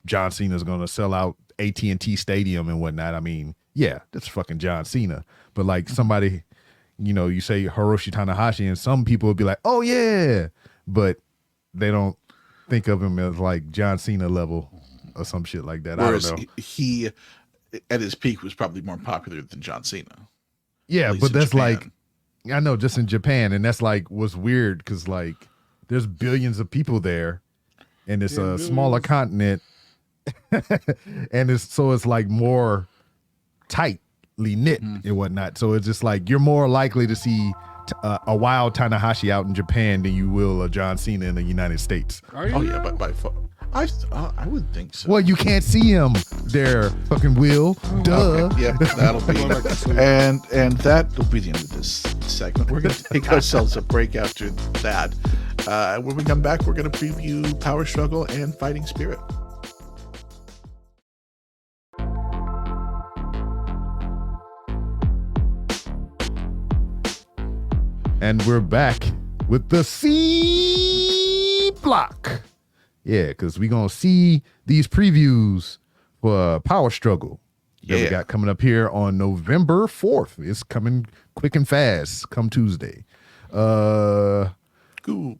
John Cena's going to sell out AT&T Stadium and whatnot, I mean, yeah, that's fucking John Cena. But, like, somebody, you say Hiroshi Tanahashi, and some people would be like, oh, yeah, but they don't think of him as, like, John Cena level or some shit like that. Whereas I don't know. He, at his peak, was probably more popular than John Cena. Yeah, but that's Japan. like, I know, just in Japan, and that's like what's weird because, like, there's billions of people there, and it's a smaller continent, and it's like more tightly knit and whatnot. So it's just like you're more likely to see a wild Tanahashi out in Japan than you will a John Cena in the United States. Oh yeah, but by far, I would think so. Well, you can't see him there, fucking Will. Duh. Okay, yep, that'll be and that will be the end of this segment. We're going to take ourselves a break after that. When we come back, we're going to preview Power Struggle and Fighting Spirit. And we're back with the C block. Yeah, because we're going to see these previews for Power Struggle that we got coming up here on November 4th. It's coming quick and fast come Tuesday. Cool.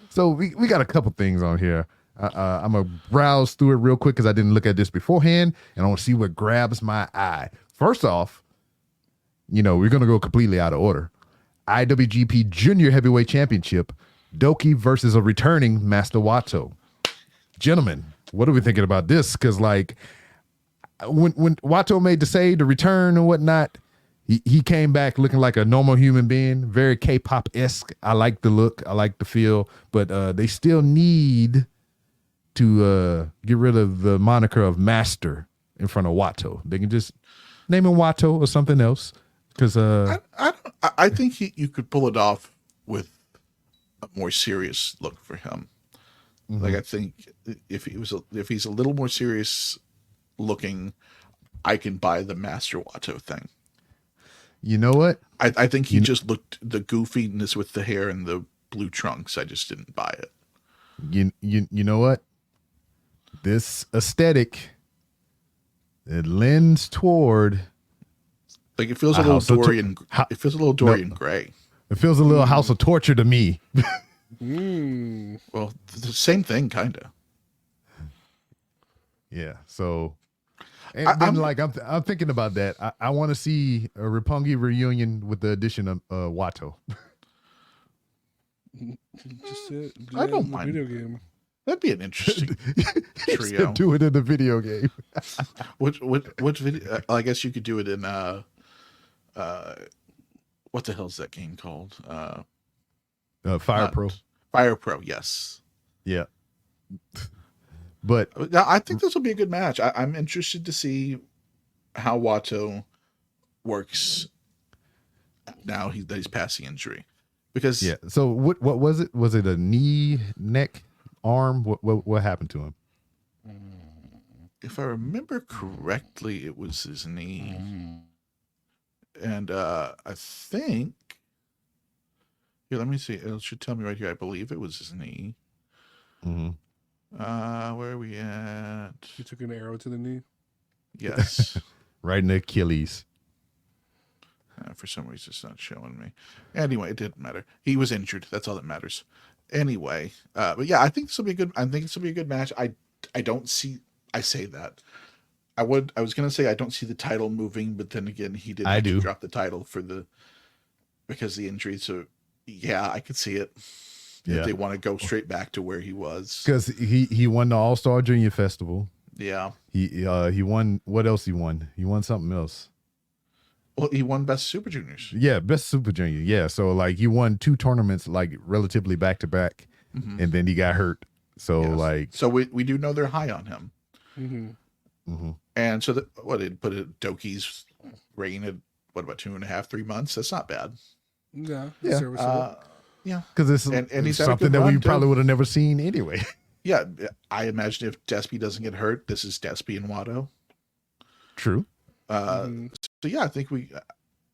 So we got a couple things on here. I'm going to browse through it real quick because I didn't look at this beforehand, and I want to see what grabs my eye. First off, we're going to go completely out of order. IWGP Junior Heavyweight Championship, Doki versus a returning Master Wato. Gentlemen, what are we thinking about this? Because, like, when Wato made the save, the return and whatnot, he came back looking like a normal human being, very K-pop-esque. I like the look, I like the feel, but they still need to get rid of the moniker of Master in front of Wato. They can just name him Wato or something else. Because I think you could pull it off with a more serious look for him. Mm-hmm. Like, I think if he's a little more serious looking, I can buy the Master Wato thing. You know what? I think he just looked the goofiness with the hair and the blue trunks. I just didn't buy it. You know what? This aesthetic, it lends toward. Like, it feels a little Dorian. It feels a little Dorian Gray. It feels a little House of Torture to me. Well, the same thing, kind of. Yeah. So And then I'm thinking about that. I want to see a Roppongi reunion with the addition of Watto. Just I don't in the mind. video game. That'd be an interesting trio. Do it in the video game. What video? I guess you could do it in what the hell's that game called? Fire Pro. Fire Pro, yes. Yeah. But I think this will be a good match. I'm interested to see how Watto works now that he's past the injury. Because so what was it? Was it a knee, neck, arm? What happened to him? If I remember correctly, it was his knee. And I think here, let me see. It should tell me right here. I believe it was his knee. Mm-hmm. Where are we at? He took an arrow to the knee. Yes. Right in the Achilles. For some reason, it's not showing me. Anyway, it didn't matter. He was injured. That's all that matters. Anyway, but yeah, I think this will be good. I think this will be a good match. I don't see. I say that. I was gonna say I don't see the title moving, but then again, he did have to drop the title because of the injury. So yeah, I could see it. Yeah. If they want to go straight back to where he was, because he won the All-Star Junior Festival. Yeah. He won. What else he won? He won something else. Well, he won Best Super Juniors. Yeah, Best Super Junior. Yeah, so like he won 2 tournaments like relatively back to back, and then he got hurt. So so we do know they're high on him. Mm-hmm. And so it put Doki's reign at what about 2.5, 3 months? That's not bad. Yeah. Yeah, because it's he's had a something good that we run, probably too. would have never seen anyway. Yeah, I imagine if Despy doesn't get hurt, this is Despy and Watto. True. So yeah, I think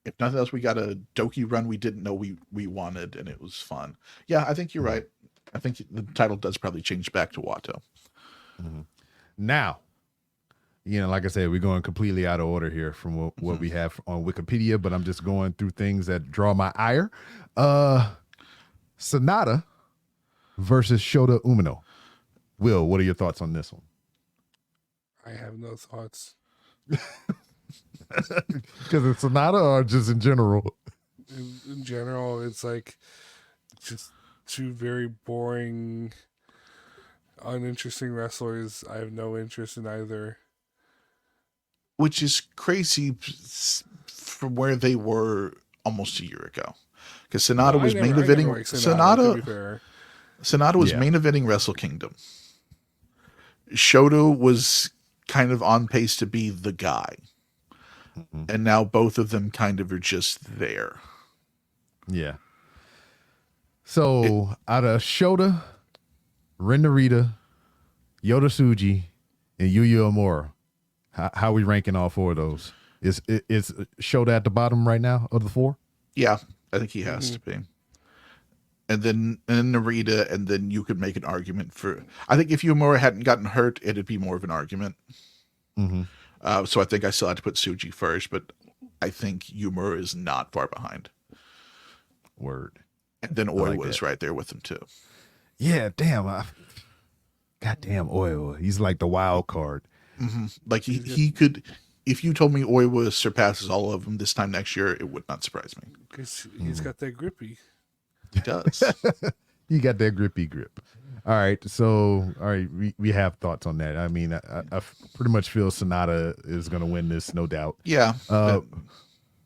if nothing else, we got a Doki run we didn't know we wanted, and it was fun. Yeah, I think you're right. I think the title does probably change back to Watto. Now, like I said, we're going completely out of order here from what we have on Wikipedia, but I'm just going through things that draw my ire. Sonata versus Shota Umino. Will, what are your thoughts on this one? I have no thoughts. Because it's Sonata or just in general? In general, it's like just 2 very boring, uninteresting wrestlers. I have no interest in either. Which is crazy from where they were almost a year ago. Because Sonata was main eventing. Sonata was main eventing Wrestle Kingdom. Shota was kind of on pace to be the guy. And now both of them kind of are just there. Yeah. So out of Shota, Ren Narita, Yota Tsuji, and Yuya Uemura, how are we ranking all 4 of those? Is Shota at the bottom right now of the 4? Yeah, I think he has to be. And then Narita, and then you could make an argument for. I think if Uemura hadn't gotten hurt, it'd be more of an argument. So I think I still had to put Tsuji first, but I think Uemura is not far behind. Word. And then Oi was right there with him too. Yeah, damn. Goddamn Oi. He's like the wild card. Like he could. If you told me Oi surpasses all of them this time next year, it would not surprise me. Because he's got that grippy. He does. He got that grippy grip. All right, so we have thoughts on that. I mean, I pretty much feel Sonata is going to win this, no doubt. Yeah.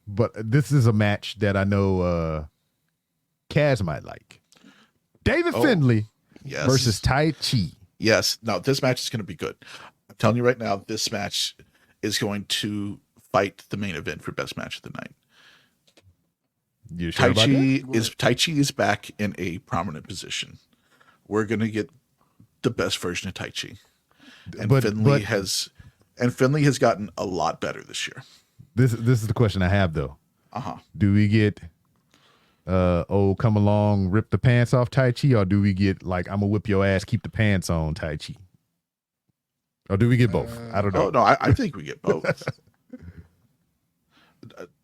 But this is a match that I know Kaz might like. David Finlay versus Tai Chi. Yes. No, this match is going to be good. I'm telling you right now, this match is going to fight the main event for best match of the night. You sure about that? Tai Chi is back in a prominent position. We're going to get the best version of Tai Chi. And Finlay has gotten a lot better this year. This is the question I have though. Do we get come along, rip the pants off Tai Chi, or do we get like I'm gonna whip your ass, keep the pants on Tai Chi? Or do we get both? I don't know. Oh no, I think we get both.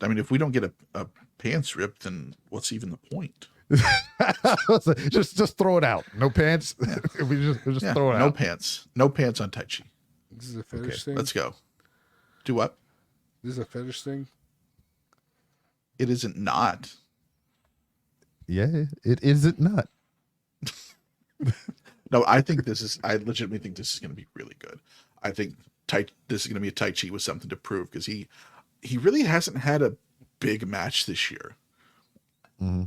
I mean, if we don't get a pants rip, then what's even the point? just throw it out. No pants. We just throw it out. No pants on Tai Chi. This is a fetish thing. Let's go. Do what? This is a fetish thing. It isn't not. Yeah, it isn't not. No, I legitimately think this is going to be really good. I think this is going to be a Taichi with something to prove because he really hasn't had a big match this year. Mm-hmm.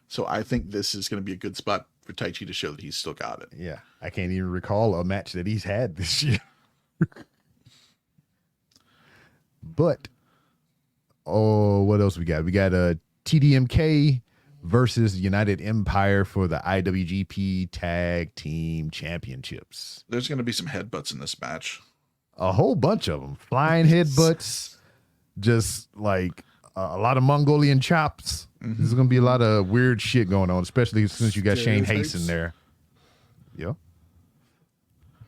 So I think this is going to be a good spot for Taichi to show that he's still got it. Yeah, I can't even recall a match that he's had this year. But, what else we got? We got TDMK versus United Empire for the IWGP Tag Team Championships. There's going to be some headbutts in this match. A whole bunch of them. Flying headbutts, just like a lot of Mongolian chops. Mm-hmm. There's going to be a lot of weird shit going on, especially since you got Shane Stereotypes. Hayes in there. Yeah.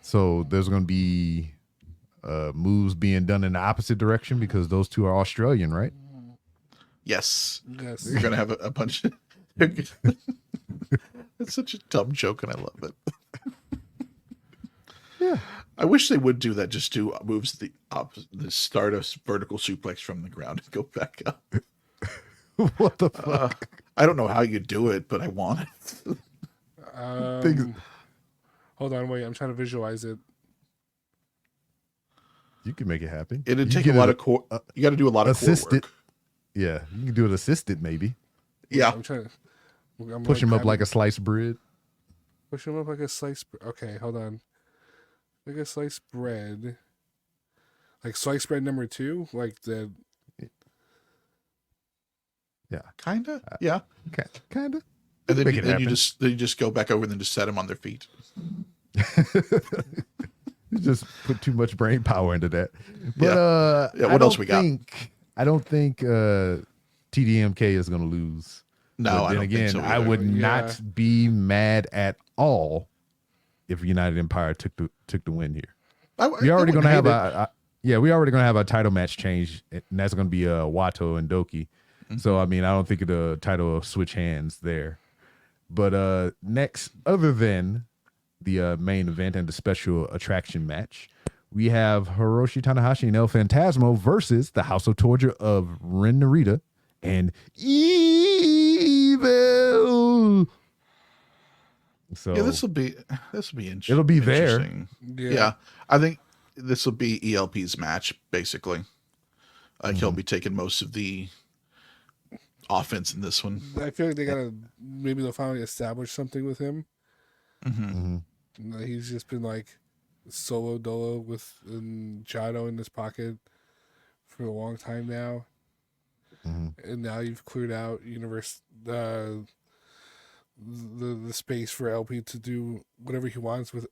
So there's going to be moves being done in the opposite direction because those two are Australian, right? Yes. Yes. You're going to have a bunch of... It's such a dumb joke, and I love it. Yeah. I wish they would do that. Just do moves the start a vertical suplex from the ground and go back up. What the fuck? I don't know how you do it, but I want it. Hold on, wait. I'm trying to visualize it. You can make it happen. It'd You take get a lot of core. You got to do a lot of core assisted. work. Yeah, you can do it assisted maybe. Yeah. I'm trying to Push him up like a sliced bread. Push him up like a sliced. Okay, hold on. Like a sliced bread. Like sliced bread number 2, like the. Yeah, Kinda. Yeah. kind of. And then, Make it you happen. just go back over and then just set them on their feet. You just put too much brain power into that. But Yeah, what else we got? I don't think TDMK is going to lose. No, But I then don't again, think so. I either. would Yeah. not be mad at all if United Empire took the win here. We already going to have we already going to have a title match change, and that's going to be Wato and Doki. Mm-hmm. So I mean, I don't think the title will switch hands there. But next, other than the main event and the special attraction match, we have Hiroshi Tanahashi and El Phantasmo versus the House of Torture of Ren Narita and Evil. So Yeah, this will be interesting. It'll be there. Yeah. I think this will be ELP's match basically. He'll be taking most of the offense in this one. I feel like maybe they'll finally establish something with him. Mhm. He's just been like solo dolo with Jado in his pocket for a long time now. And now you've cleared out the space for LP to do whatever he wants with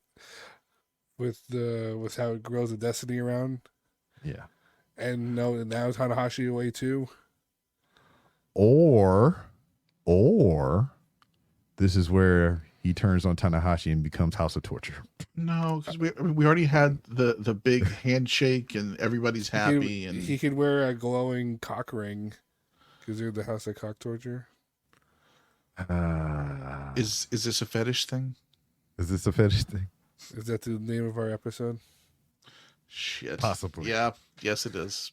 how it grows the destiny around. Yeah. And now Tanahashi away too. Or this is where he turns on Tanahashi and becomes House of Torture. No, because we already had the big handshake and everybody's happy. He could wear a glowing cock ring because they're the House of Cock Torture. Is this a fetish thing? Is this a fetish thing? Is that the name of our episode? Shit. Possibly. Yeah. Yes, it is.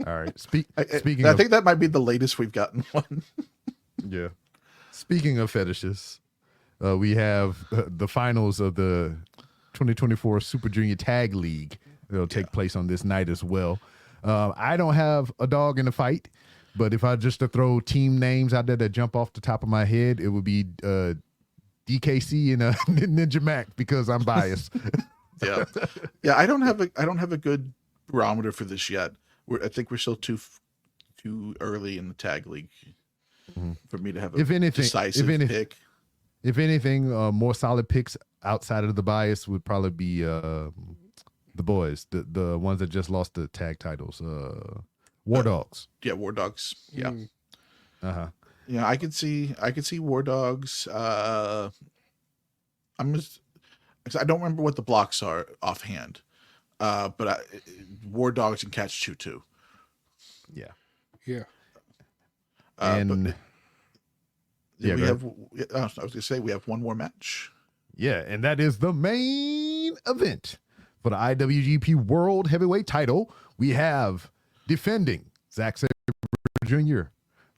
All right. I Speaking of, think that might be the latest we've gotten one. yeah. Speaking of fetishes, we have the finals of the 2024 Super Junior Tag League. It'll take place on this night as well. I don't have a dog in the fight, but if I just to throw team names out there that jump off the top of my head, it would be DKC and Ninja Mac because I'm biased. Yeah. I don't have a good barometer for this yet. I think we're still too early in the tag league for me to have a decisive pick. If anything, more solid picks outside of the bias would probably be the boys, the ones that just lost the tag titles, War Dogs. Yeah, War Dogs. Yeah. Uh-huh. Yeah, I could see War Dogs. I don't remember what the blocks are offhand. But War Dogs and Catch 2-2. Yeah. Yeah. And we go have. I was going to say we have one more match. yeah, and that is the main event For the IWGP World Heavyweight title, we have defending Zack Sabre Jr.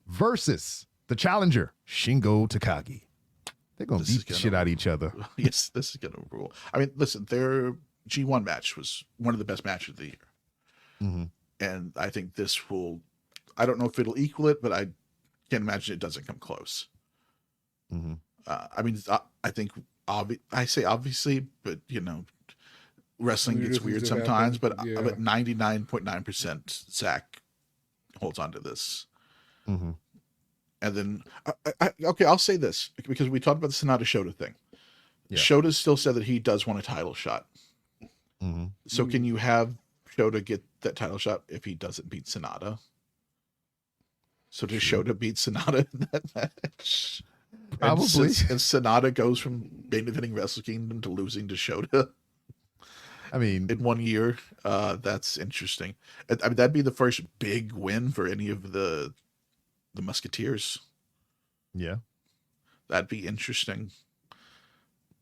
versus the challenger, Shingo Takagi. They're going to beat the shit out of each other. Yes, this is going to rule. I mean, listen, their G1 match was one of the best matches of the year. Mm-hmm. And I think this will, I don't know if it'll equal it, but I can't imagine it doesn't come close. Mm-hmm. I mean, I think, I say obviously, but, you know, wrestling gets weird sometimes, but 99.9% Zach holds on to this. Mm-hmm. And then, okay, I'll say this because we talked about the Sonata Shota thing. Yeah. Shota still said that he does want a title shot. Mm-hmm. So can you have Shota get that title shot if he doesn't beat Sonata? So does Shota beat Sonata in that match? Probably. And Sonata goes from main eventing Wrestle Kingdom to losing to Shota. I mean, in 1 year, that's interesting. I mean, that'd be the first big win for any of the Musketeers. yeah. That'd be interesting.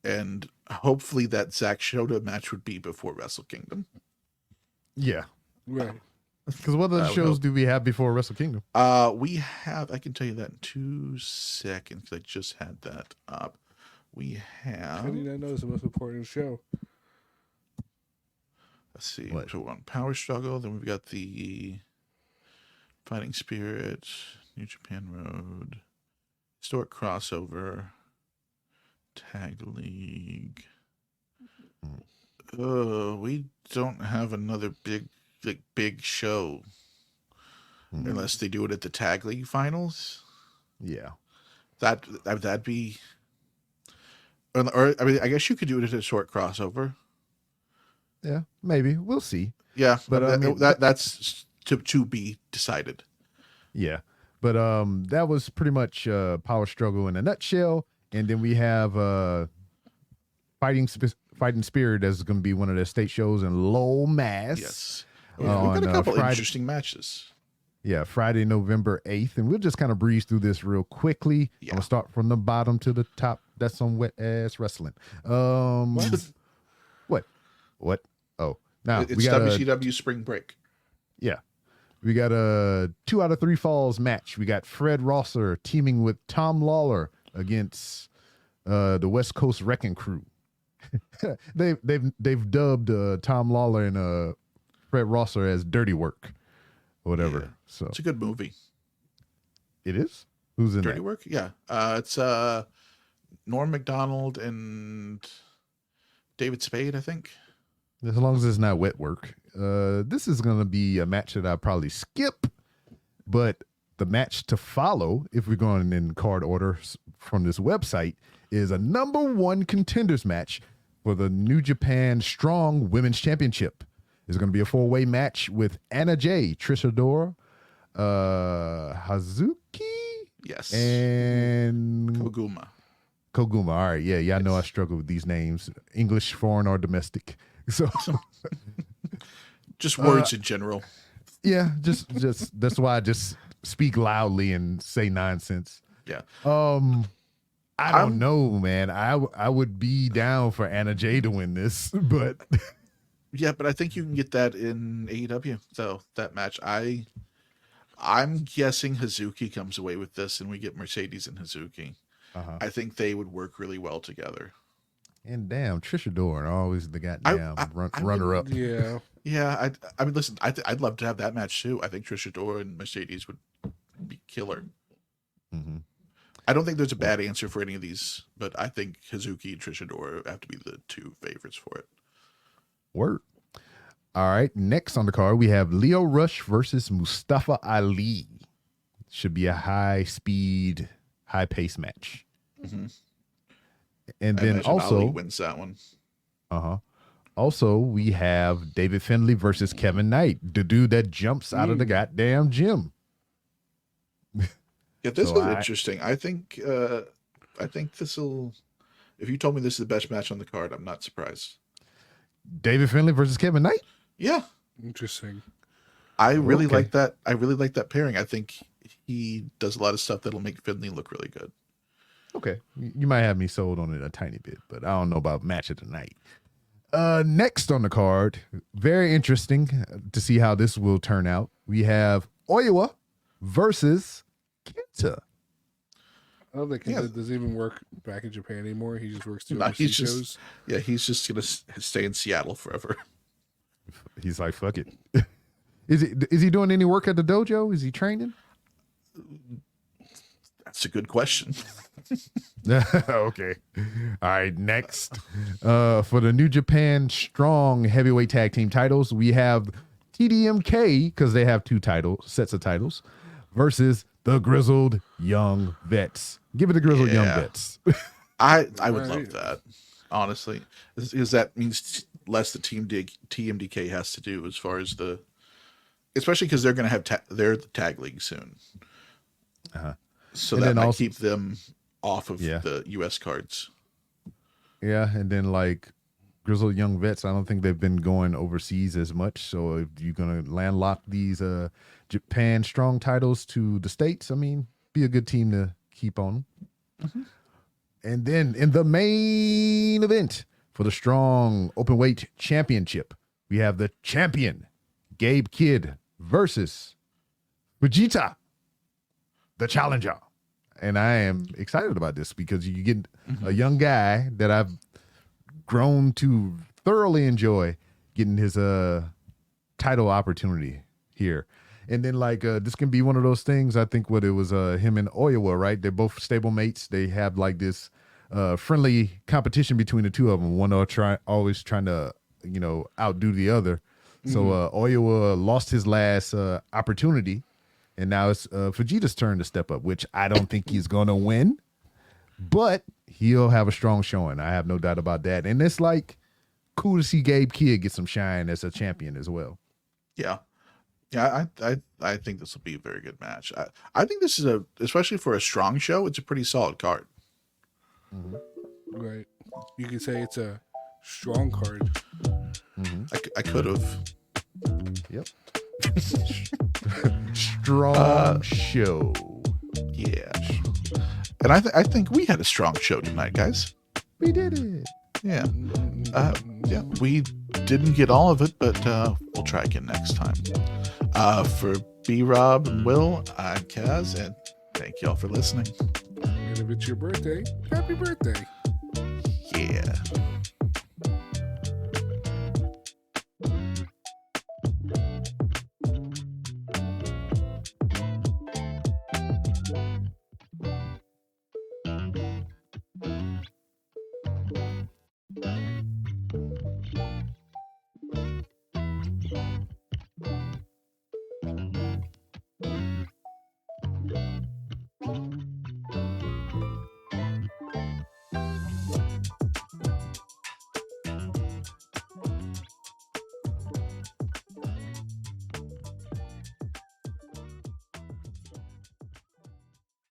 And hopefully that Zack Shota match would be before Wrestle Kingdom. Yeah. Right. Because what other shows do we have before Wrestle Kingdom? We have, I can tell you that in 2 seconds, because I just had that up. We have... How do you not know it's the most important show? Let's see. What? So we're on Power Struggle. Then we've got the Fighting Spirit, New Japan Road, Historic Crossover, Tag League. We don't have another big show unless they do it at the Tag League finals. Yeah. That'd be, or I mean, I guess you could do it at a short crossover. Yeah, maybe. We'll see. Yeah, but I mean, that's to be decided. Yeah. But that was pretty much Power Struggle in a nutshell. And then we have Fighting Spirit as going to be one of their state shows in Lowell, Mass. Yes. We've got a couple interesting matches. Yeah, Friday, November 8th. And we'll just kind of breeze through this real quickly. Yeah. I'm going to start from the bottom to the top. That's some wet-ass wrestling. What? Oh, now It's we got WCW Spring Break. Yeah. We got a 2 out of 3 falls match. We got Fred Rosser teaming with Tom Lawler against the West Coast Wrecking Crew. they've dubbed Tom Lawler and Fred Rosser as Dirty Work or whatever. Yeah. So It's a good movie. it is. Who's in Dirty that? Work? Yeah. It's Norm Macdonald and David Spade, I think. As long as it's not wet work. This is going to be a match that I'll probably skip, but the match to follow, if we're going in card order from this website, is a #1 contenders match for the New Japan Strong Women's Championship. It's going to be a 4-way match with Anna Jay, Trish Adora, Hazuki, Yes. and Koguma. Koguma. All right. Yeah. Y'all know I struggle with these names, English, foreign, or domestic. So Just words in general. yeah, just that's why I just speak loudly and say nonsense. Yeah. I don't know, man. I would be down for Anna Jay to win this, but Yeah, but I think you can get that in AEW. So that match, I'm guessing Hazuki comes away with this, and we get Mercedes and Hazuki. I think they would work really well together. and damn, Trisha Dorn always the goddamn runner up. Yeah. Yeah, I mean, listen, I'd love to have that match too. I think Trish Adora and Mercedes would be killer. Mm-hmm. I don't think there's a bad answer for any of these, but I think Hazuki and Trish Adora have to be the 2 favorites for it. Word. All right. Next on the card, we have Leo Rush versus Mustafa Ali. Should be a high-speed, high-pace match. Mm-hmm. And I then imagine also, Ali wins that one. Also, we have David Finlay versus Kevin Knight, the dude that jumps out of the goddamn gym. Yeah, this is interesting. I think this will. If you told me this is the best match on the card, I'm not surprised. David Finlay versus Kevin Knight? Yeah, Interesting. I really like that. I really like that pairing. I think he does a lot of stuff that'll make Finlay look really good. Okay. You might have me sold on it a tiny bit, but I don't know about match of the night. Next on the card, very interesting to see how this will turn out. We have Oiwa versus Kenta. I don't think Kenta doesn't even work back in Japan anymore. He just works through No, overseas shows. Yeah, he's just gonna stay in Seattle forever. He's like, fuck it. Is he doing any work at the dojo? Is he training? That's a good question. Okay. All right. Next, for the New Japan Strong Heavyweight Tag Team titles, we have TDMK, because they have two sets of titles, versus the Grizzled Young Vets. Give it the Grizzled Young Vets. I would love that, honestly, because that means less the TMDK has to do as far as especially because they're going to have they're the tag league soon. So that might keep them off of the U.S. cards. Yeah, and then like Grizzled Young Vets, I don't think they've been going overseas as much. So if you're going to landlock these Japan Strong titles to the States, I mean, be a good team to keep on. Mm-hmm. And then in the main event for the Strong Openweight Championship, we have the champion, Gabe Kidd, versus Vegeta, the challenger. And I am excited about this because you get a young guy that I've grown to thoroughly enjoy getting his title opportunity here. And then like this can be one of those things. I think what it was him and Oiwa, right? They're both stable mates. They have like this friendly competition between the two of them. One always trying to outdo the other. So Oiwa lost his last opportunity. And now it's Vegeta's turn to step up, which I don't think he's going to win, but he'll have a strong showing. I have no doubt about that. And it's like cool to see Gabe Kidd get some shine as a champion as well. Yeah. Yeah, I think this will be a very good match. I think this is especially for a strong show, it's a pretty solid card. Mm-hmm. Right. You could say it's a strong card. Mm-hmm. I could have. Yep. Strong show. Yeah. And I think we had a strong show tonight, guys. We did it. Yeah. Yeah. We didn't get all of it, but we'll try again next time. For B-Rob and Will, I'm Kaz, and thank y'all for listening. And if it's your birthday, happy birthday. Yeah.